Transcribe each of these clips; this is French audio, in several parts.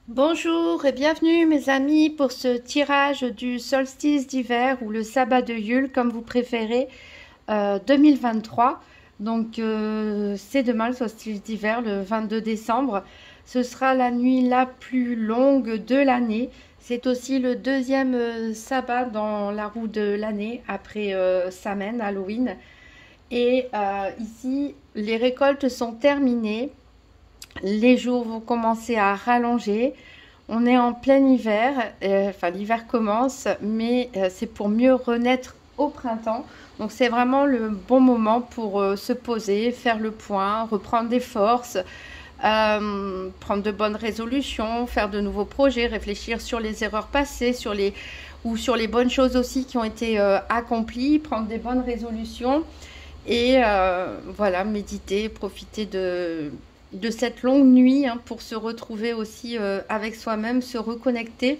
Bonjour et bienvenue mes amis pour ce tirage du solstice d'hiver ou le sabbat de Yule comme vous préférez 2023. C'est demain le solstice d'hiver, le 22 décembre. Ce sera la nuit la plus longue de l'année. C'est aussi le deuxième sabbat dans la roue de l'année après Samhain, Halloween. Ici, les récoltes sont terminées. Les jours vont commencer à rallonger. On est en plein hiver, enfin l'hiver commence, mais c'est pour mieux renaître au printemps. Donc c'est vraiment le bon moment pour se poser, faire le point, reprendre des forces, prendre de bonnes résolutions, faire de nouveaux projets, réfléchir sur les erreurs passées, sur les bonnes choses aussi qui ont été accomplies, prendre des bonnes résolutions voilà, méditer, profiter de cette longue nuit pour se retrouver aussi avec soi-même, se reconnecter.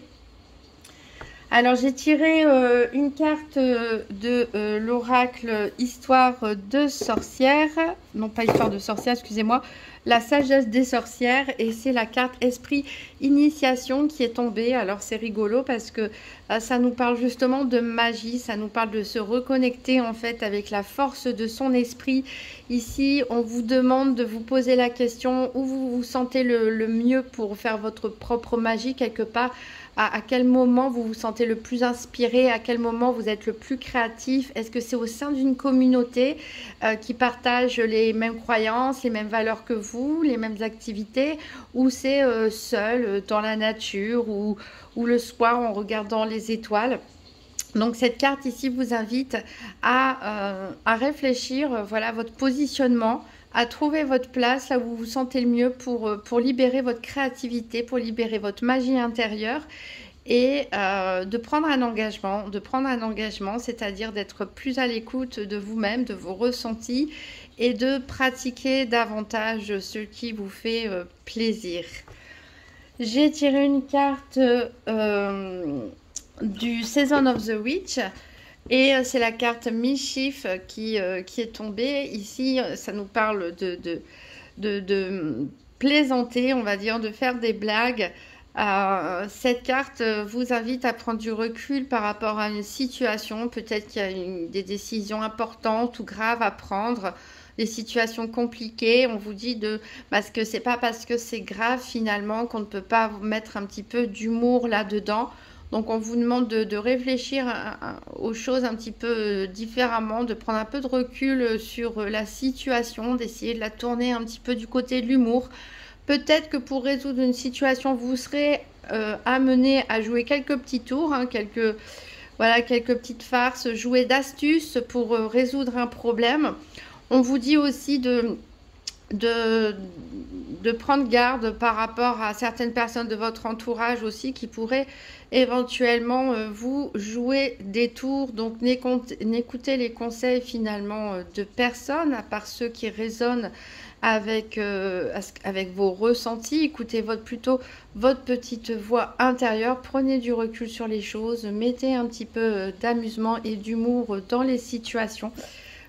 Alors j'ai tiré une carte de l'oracle Histoire de sorcière, non pas Histoire de sorcière, excusez-moi, la sagesse des sorcières, et c'est la carte Esprit Initiation qui est tombée. Alors c'est rigolo parce que ça nous parle justement de magie, ça nous parle de se reconnecter en fait avec la force de son esprit. Ici on vous demande de vous poser la question où vous vous sentez le mieux pour faire votre propre magie quelque part. À quel moment vous vous sentez le plus inspiré, à quel moment vous êtes le plus créatif. Est-ce que c'est au sein d'une communauté qui partage les mêmes croyances, les mêmes valeurs que vous, les mêmes activités, ou c'est seul dans la nature ou le soir en regardant les étoiles. Donc cette carte ici vous invite à réfléchir, voilà, votre positionnement, à trouver votre place là où vous vous sentez le mieux pour libérer votre créativité, pour libérer votre magie intérieure et de prendre un engagement, c'est-à-dire d'être plus à l'écoute de vous-même, de vos ressentis et de pratiquer davantage ce qui vous fait plaisir. J'ai tiré une carte du Season of the Witch. Et c'est la carte Mischief qui est tombée. Ici, ça nous parle de plaisanter, on va dire, de faire des blagues. Cette carte vous invite à prendre du recul par rapport à une situation. Peut-être qu'il y a des décisions importantes ou graves à prendre, des situations compliquées. On vous dit parce que c'est pas parce que c'est grave finalement qu'on ne peut pas mettre un petit peu d'humour là-dedans. Donc on vous demande de réfléchir aux choses un petit peu différemment, de prendre un peu de recul sur la situation, d'essayer de la tourner un petit peu du côté de l'humour. Peut-être que pour résoudre une situation, vous serez amené à jouer quelques petits tours, voilà, quelques petites farces, jouer d'astuces pour résoudre un problème. On vous dit aussi de, de prendre garde par rapport à certaines personnes de votre entourage aussi qui pourraient éventuellement vous jouer des tours. Donc n'écoutez les conseils finalement de personne à part ceux qui résonnent avec vos ressentis. Écoutez plutôt votre petite voix intérieure, prenez du recul sur les choses, mettez un petit peu d'amusement et d'humour dans les situations.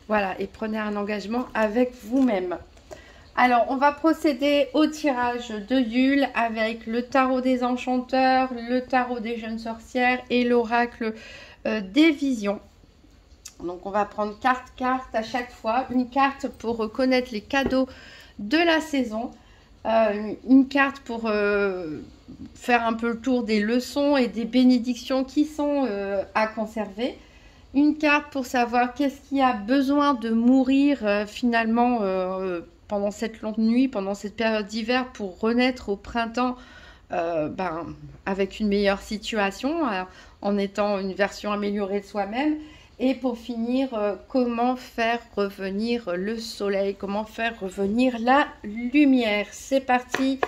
Voilà, et prenez un engagement avec vous-même. Alors, on va procéder au tirage de Yule avec le tarot des enchanteurs, le tarot des jeunes sorcières et l'oracle des visions. Donc, on va prendre carte à chaque fois. Une carte pour reconnaître les cadeaux de la saison. Une carte pour faire un peu le tour des leçons et des bénédictions qui sont à conserver. Une carte pour savoir qu'est-ce qui a besoin de mourir finalement pendant cette longue nuit, pendant cette période d'hiver pour renaître au printemps avec une meilleure situation, en étant une version améliorée de soi-même. Et pour finir, comment faire revenir le soleil, comment faire revenir la lumière. C'est parti,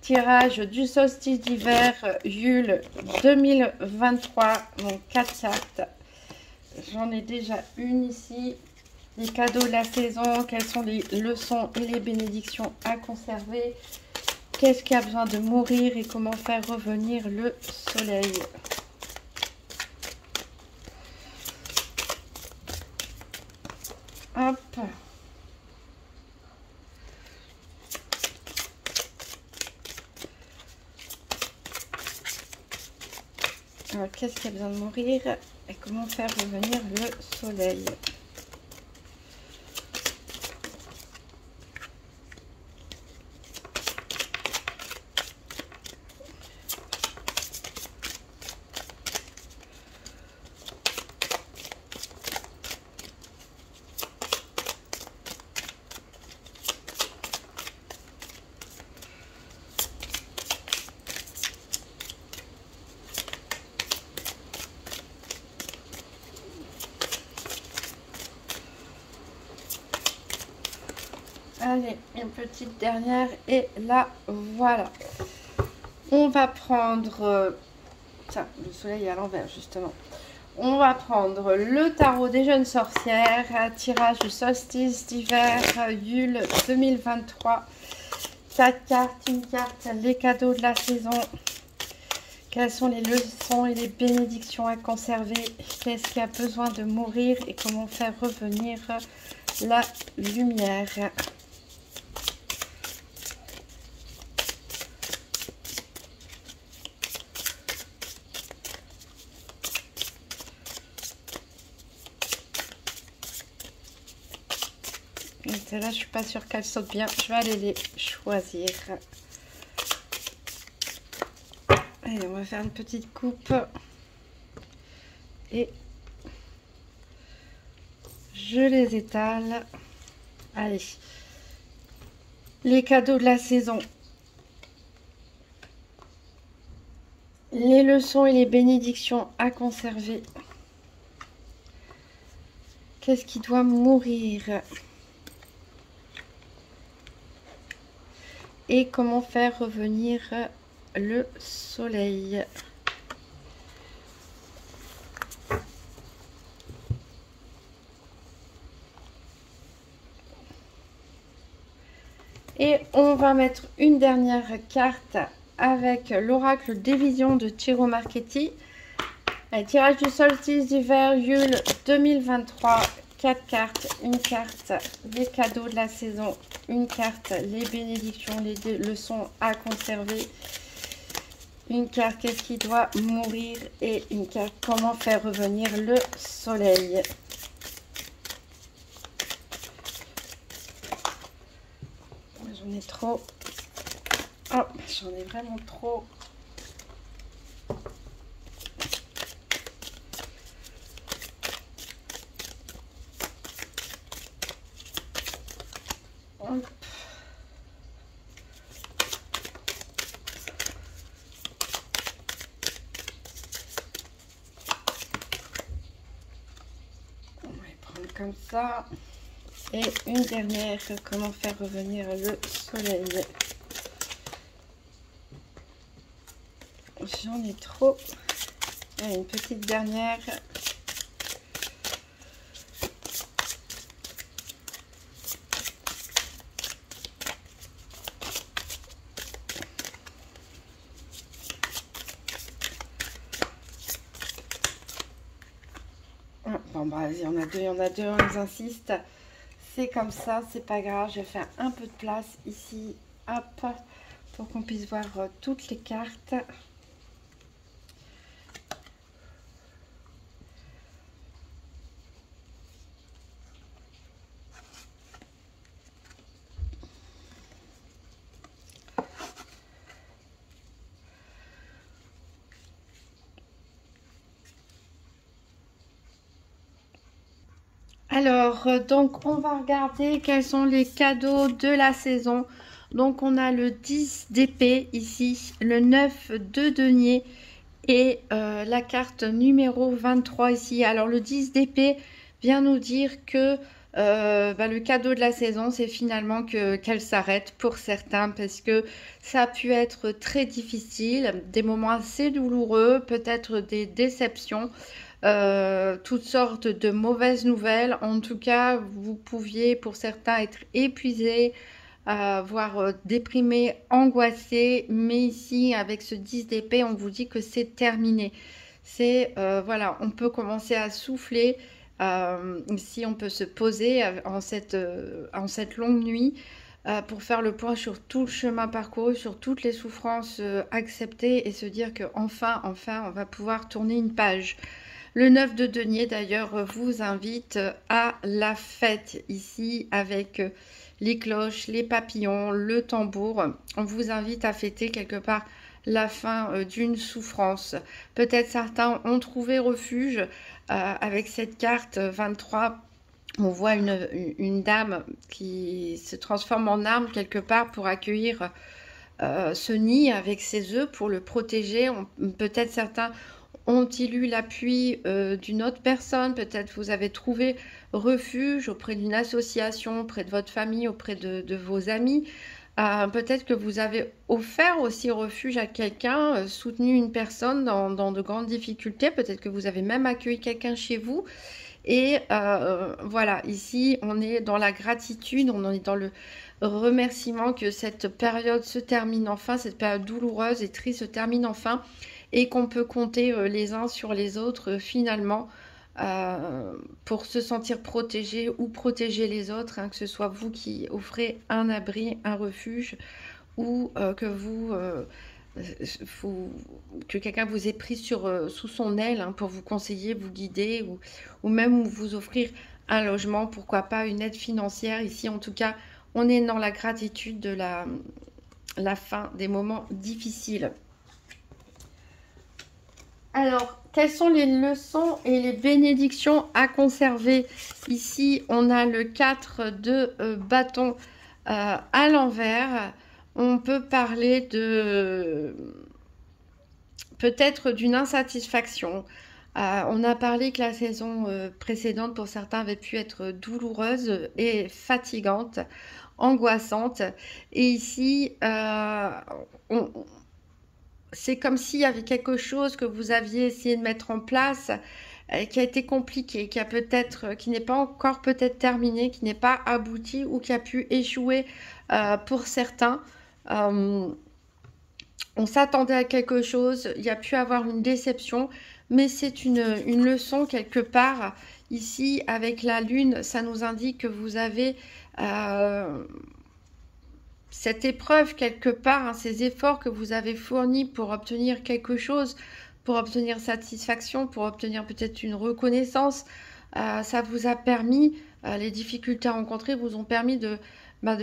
tirage du solstice d'hiver Yule 2023, donc 4 cartes. J'en ai déjà une ici. Les cadeaux de la saison, quelles sont les leçons et les bénédictions à conserver. Qu'est-ce qui a besoin de mourir et comment faire revenir le soleil. Hop. Alors, qu'est-ce qui a besoin de mourir et comment faire revenir le soleil? Allez, une petite dernière et là, voilà. On va prendre... ça, le soleil est à l'envers, justement. On va prendre le tarot des jeunes sorcières, tirage du solstice d'hiver, Yule 2023. 4 cartes, une carte, les cadeaux de la saison. Quelles sont les leçons et les bénédictions à conserver? Qu'est-ce qui a besoin de mourir et comment faire revenir la lumière? Celle-là, je suis pas sûre qu'elle saute bien. Je vais aller les choisir. Allez, on va faire une petite coupe. Et je les étale. Allez. Les cadeaux de la saison. Les leçons et les bénédictions à conserver. Qu'est-ce qui doit mourir? Et comment faire revenir le soleil? Et on va mettre une dernière carte avec l'oracle des visions de Ciro Marchetti. Le tirage du solstice d'hiver Yule 2023. 4 cartes, une carte, les cadeaux de la saison, une carte, les bénédictions, les leçons à conserver, une carte, qu'est-ce qui doit mourir et une carte, comment faire revenir le soleil. J'en ai trop. Oh, j'en ai vraiment trop. Hop. On va les prendre comme ça. Et une dernière, comment faire revenir le soleil. J'en ai trop. Allez, une petite dernière. Bon, bah, il y en a deux, on les insiste. C'est comme ça, c'est pas grave. Je vais faire un peu de place ici, hop, pour qu'on puisse voir toutes les cartes. Alors, donc, on va regarder quels sont les cadeaux de la saison. Donc, on a le 10 d'épée ici, le 9 de denier et la carte numéro 23 ici. Alors, le 10 d'épée vient nous dire que le cadeau de la saison, c'est finalement qu'elle s'arrête pour certains parce que ça a pu être très difficile, des moments assez douloureux, peut-être des déceptions. Toutes sortes de mauvaises nouvelles. En tout cas, vous pouviez pour certains être épuisés, voire déprimés, angoissés. Mais ici, avec ce 10 d'épée, on vous dit que c'est terminé. C'est, voilà, on peut commencer à souffler. Ici, on peut se poser en cette longue nuit. pour faire le point sur tout le chemin parcouru, sur toutes les souffrances acceptées et se dire que enfin, on va pouvoir tourner une page. Le 9 de denier, d'ailleurs, vous invite à la fête ici avec les cloches, les papillons, le tambour. On vous invite à fêter quelque part la fin d'une souffrance. Peut-être certains ont trouvé refuge avec cette carte 23. On voit une dame qui se transforme en arme quelque part pour accueillir ce nid avec ses œufs, pour le protéger. Peut-être certains ont-ils eu l'appui d'une autre personne? Peut-être vous avez trouvé refuge auprès d'une association, auprès de votre famille, auprès de vos amis. Peut-être que vous avez offert aussi refuge à quelqu'un, soutenu une personne dans de grandes difficultés. Peut-être que vous avez même accueilli quelqu'un chez vous. Et voilà, ici, on est dans la gratitude, on est dans le remerciement que cette période se termine enfin, cette période douloureuse et triste se termine enfin, et qu'on peut compter les uns sur les autres finalement pour se sentir protégé ou protéger les autres, hein, que ce soit vous qui offrez un abri, un refuge, ou que quelqu'un vous ait pris sous son aile, hein, pour vous conseiller, vous guider, ou même vous offrir un logement, pourquoi pas une aide financière. Ici, en tout cas, on est dans la gratitude de la fin des moments difficiles. Alors, quelles sont les leçons et les bénédictions à conserver? Ici, on a le 4 de bâton à l'envers. On peut parler de peut-être d'une insatisfaction. On a parlé que la saison précédente, pour certains, avait pu être douloureuse et fatigante, angoissante. Et ici, c'est comme s'il y avait quelque chose que vous aviez essayé de mettre en place qui a été compliqué, qui n'est pas encore peut-être terminé, qui n'est pas abouti ou qui a pu échouer pour certains. On s'attendait à quelque chose, il y a pu avoir une déception, mais c'est une leçon quelque part. Ici, avec la lune, ça nous indique que vous avez cette épreuve quelque part, hein, ces efforts que vous avez fournis pour obtenir quelque chose, pour obtenir satisfaction, pour obtenir peut-être une reconnaissance. Ça vous a permis, les difficultés rencontrées vous ont permis de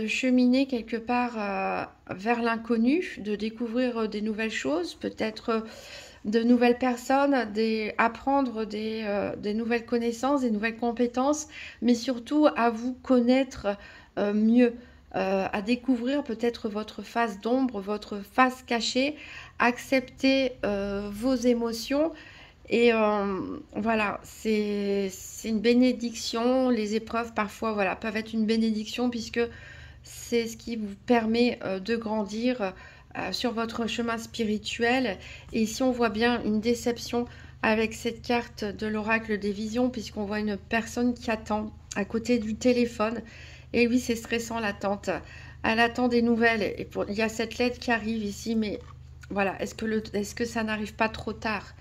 cheminer quelque part vers l'inconnu, de découvrir des nouvelles choses, peut-être de nouvelles personnes, apprendre des nouvelles connaissances, des nouvelles compétences, mais surtout à vous connaître mieux. À découvrir peut-être votre face d'ombre, votre face cachée, accepter vos émotions. Et voilà, c'est une bénédiction. Les épreuves parfois voilà, peuvent être une bénédiction puisque c'est ce qui vous permet de grandir sur votre chemin spirituel. Et ici on voit bien une déception avec cette carte de l'oracle des visions, puisqu'on voit une personne qui attend à côté du téléphone. Et oui, c'est stressant l'attente. Elle attend des nouvelles. Et il y a cette lettre qui arrive ici, mais voilà, est-ce que ça n'arrive pas trop tard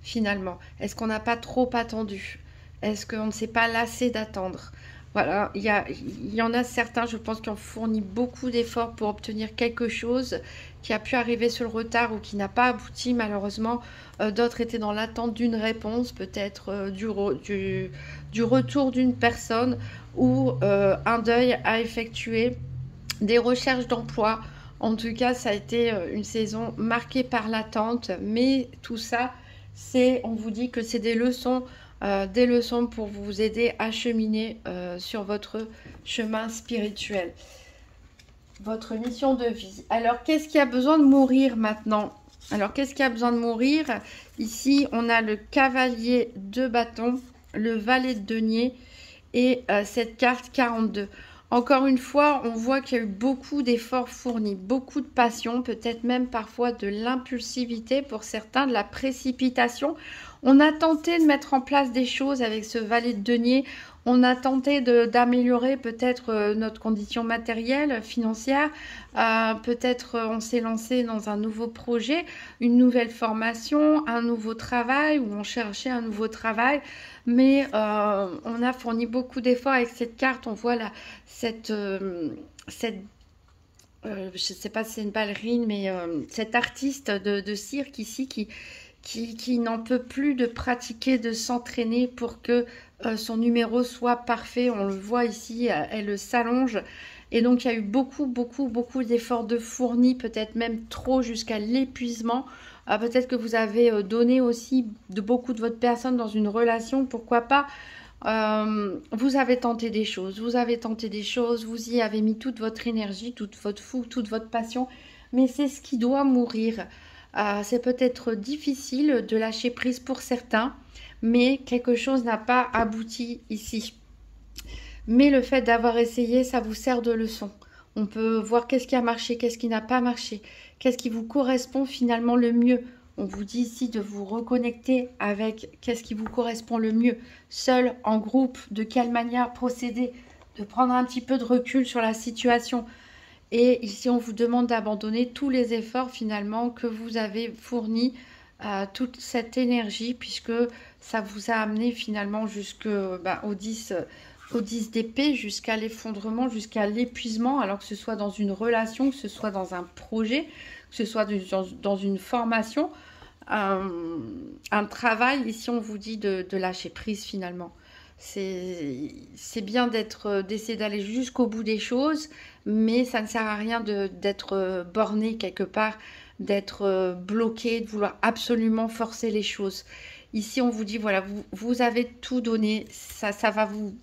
finalement? Est-ce qu'on n'a pas trop attendu? Est-ce qu'on ne s'est pas lassé d'attendre? Voilà, il y en a certains, je pense, qui ont fourni beaucoup d'efforts pour obtenir quelque chose qui a pu arriver sur le retard ou qui n'a pas abouti malheureusement. D'autres étaient dans l'attente d'une réponse, peut-être du retour d'une personne ou un deuil à effectuer, des recherches d'emploi. En tout cas, ça a été une saison marquée par l'attente, mais tout ça, on vous dit que c'est des leçons pour vous aider à cheminer sur votre chemin spirituel, votre mission de vie. Alors, qu'est-ce qui a besoin de mourir maintenant? Alors, qu'est-ce qui a besoin de mourir? Ici, on a le cavalier de bâton, le valet de denier et cette carte 42. Encore une fois, on voit qu'il y a eu beaucoup d'efforts fournis, beaucoup de passion, peut-être même parfois de l'impulsivité pour certains, de la précipitation. On a tenté de mettre en place des choses avec ce valet de denier. On a tenté d'améliorer peut-être notre condition matérielle, financière. Peut-être on s'est lancé dans un nouveau projet, une nouvelle formation, un nouveau travail, ou on cherchait un nouveau travail. Mais on a fourni beaucoup d'efforts avec cette carte. On voit cette je ne sais pas si c'est une ballerine, mais cet artiste de cirque ici qui n'en peut plus de pratiquer, de s'entraîner pour que son numéro soit parfait. On le voit ici, elle s'allonge. Et donc, il y a eu beaucoup, beaucoup, beaucoup d'efforts de fournis, peut-être même trop jusqu'à l'épuisement. Peut-être que vous avez donné aussi de beaucoup de votre personne dans une relation, pourquoi pas. Vous avez tenté des choses, vous avez tenté des choses, vous y avez mis toute votre énergie, toute votre fougue, toute votre passion, mais c'est ce qui doit mourir. C'est peut-être difficile de lâcher prise pour certains, mais quelque chose n'a pas abouti ici. Mais le fait d'avoir essayé, ça vous sert de leçon. On peut voir qu'est-ce qui a marché, qu'est-ce qui n'a pas marché, qu'est-ce qui vous correspond finalement le mieux. On vous dit ici de vous reconnecter avec qu'est-ce qui vous correspond le mieux, seul, en groupe, de quelle manière procéder, de prendre un petit peu de recul sur la situation. Et ici, on vous demande d'abandonner tous les efforts finalement que vous avez fournis, toute cette énergie, puisque ça vous a amené finalement au 10, au 10 d'épée, jusqu'à l'effondrement, jusqu'à l'épuisement, alors que ce soit dans une relation, que ce soit dans un projet, que ce soit dans une formation, un travail. Ici, on vous dit de lâcher prise finalement. C'est bien d'essayer d'aller jusqu'au bout des choses, mais ça ne sert à rien d'être borné quelque part, d'être bloqué, de vouloir absolument forcer les choses. Ici, on vous dit, voilà, vous avez tout donné, ça va vous...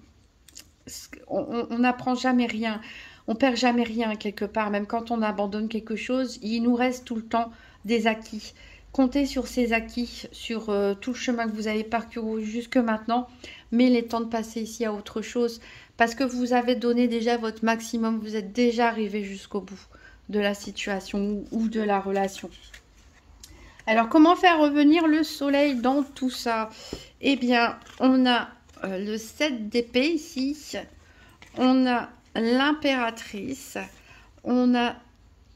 On n'apprend jamais rien, on perd jamais rien quelque part, même quand on abandonne quelque chose, il nous reste tout le temps des acquis. Comptez sur ces acquis, sur tout le chemin que vous avez parcouru jusque maintenant, mais il est temps de passer ici à autre chose, parce que vous avez donné déjà votre maximum, vous êtes déjà arrivé jusqu'au bout de la situation ou de la relation. Alors, comment faire revenir le soleil dans tout ça? Eh bien, on a le 7 d'épée ici, on a l'impératrice, on a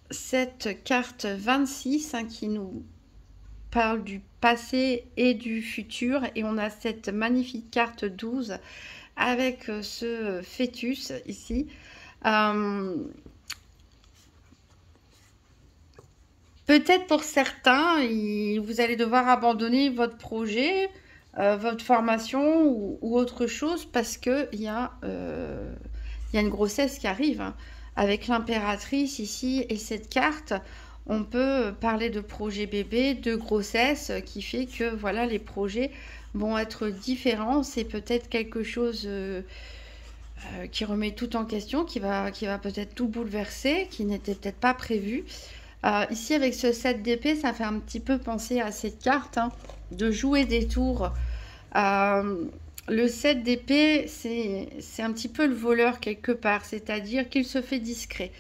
cette carte 26 qui nous parle du passé et du futur, et on a cette magnifique carte 12 avec ce fœtus ici. Peut-être pour certains, vous allez devoir abandonner votre projet, votre formation ou autre chose, parce qu'il y a une grossesse qui arrive, hein. Avec l'impératrice ici et cette carte, on peut parler de projet bébé, de grossesse, qui fait que voilà, les projets vont être différents. C'est peut-être quelque chose qui remet tout en question, qui va peut-être tout bouleverser, qui n'était peut-être pas prévu. Ici, avec ce 7 d'épée, ça fait un petit peu penser à cette carte, hein, de jouer des tours. Le 7 d'épée, c'est un petit peu le voleur quelque part, c'est-à-dire qu'il se fait discret.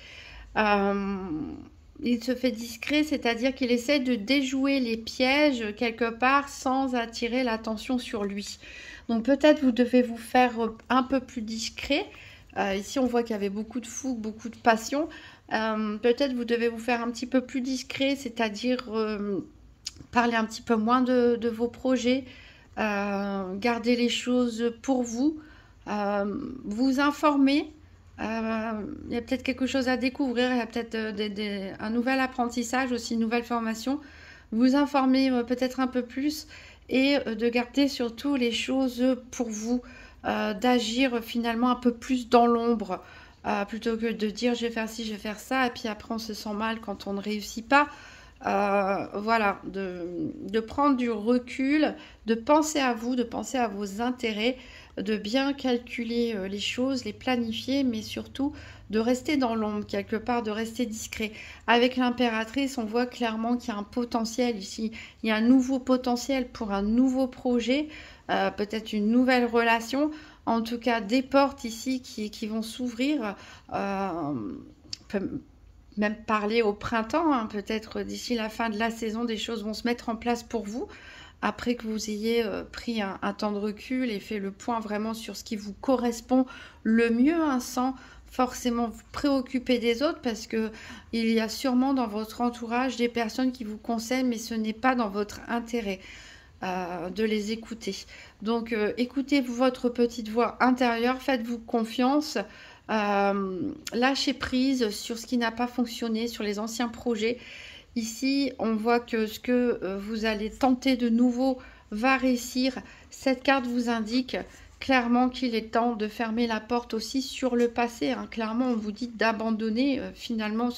Il se fait discret, c'est-à-dire qu'il essaie de déjouer les pièges quelque part sans attirer l'attention sur lui. Donc peut-être vous devez vous faire un peu plus discret. Ici, on voit qu'il y avait beaucoup de fougue, beaucoup de passion. Peut-être vous devez vous faire un petit peu plus discret, c'est-à-dire parler un petit peu moins de vos projets, garder les choses pour vous, vous informer. Il y a peut-être quelque chose à découvrir, il y a peut-être un nouvel apprentissage, aussi une nouvelle formation. Vous informer peut-être un peu plus et de garder surtout les choses pour vous, d'agir finalement un peu plus dans l'ombre, plutôt que de dire je vais faire ci, je vais faire ça, et puis après on se sent mal quand on ne réussit pas. Voilà, de prendre du recul, de penser à vous, de penser à vos intérêts, de bien calculer les choses, les planifier, mais surtout de rester dans l'ombre quelque part, de rester discret. Avec l'impératrice, on voit clairement qu'il y a un potentiel ici, il y a un nouveau potentiel pour un nouveau projet, peut-être une nouvelle relation, en tout cas des portes ici qui vont s'ouvrir, même parler au printemps, hein, peut-être d'ici la fin de la saison, des choses vont se mettre en place pour vous, après que vous ayez pris un temps de recul et fait le point vraiment sur ce qui vous correspond le mieux, hein, sans forcément vous préoccuper des autres, parce que il y a sûrement dans votre entourage des personnes qui vous conseillent, mais ce n'est pas dans votre intérêt de les écouter. Donc écoutez votre petite voix intérieure, faites-vous confiance, Lâcher prise sur ce qui n'a pas fonctionné, sur les anciens projets. Ici, on voit que ce que vous allez tenter de nouveau va réussir. Cette carte vous indique clairement qu'il est temps de fermer la porte aussi sur le passé. Hein. Clairement, on vous dit d'abandonner finalement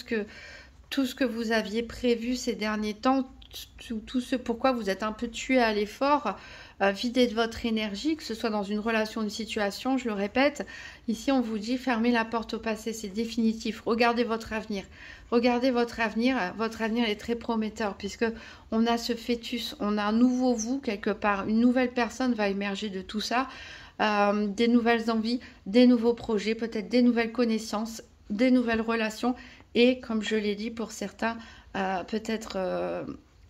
tout ce que vous aviez prévu ces derniers temps, tout ce pourquoi vous êtes un peu tué à l'effort, vider de votre énergie, que ce soit dans une relation, une situation, je le répète. Ici, on vous dit fermez la porte au passé, c'est définitif. Regardez votre avenir. Regardez votre avenir est très prometteur puisque on a ce fœtus, on a un nouveau vous quelque part, une nouvelle personne va émerger de tout ça, des nouvelles envies, des nouveaux projets, peut-être des nouvelles connaissances, des nouvelles relations et comme je l'ai dit pour certains, peut-être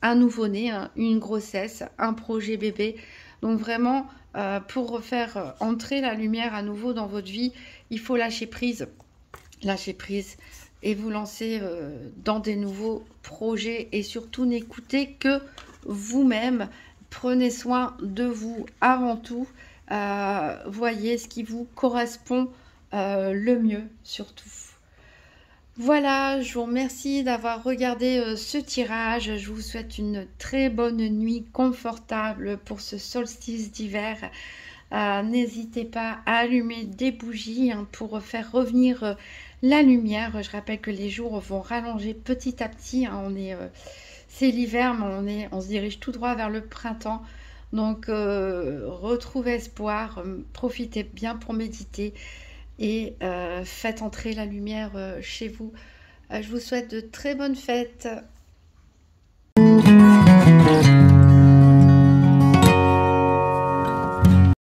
un nouveau-né, hein, une grossesse, un projet bébé. Donc vraiment, pour faire entrer la lumière à nouveau dans votre vie, il faut lâcher prise et vous lancer dans des nouveaux projets et surtout n'écoutez que vous-même. Prenez soin de vous avant tout. Voyez ce qui vous correspond le mieux surtout. Voilà, je vous remercie d'avoir regardé ce tirage. Je vous souhaite une très bonne nuit confortable pour ce solstice d'hiver. N'hésitez pas à allumer des bougies hein, pour faire revenir la lumière. Je rappelle que les jours vont rallonger petit à petit. Hein. C'est l'hiver, mais on se dirige tout droit vers le printemps. Donc, retrouvez espoir, profitez bien pour méditer. Et faites entrer la lumière chez vous. Je vous souhaite de très bonnes fêtes.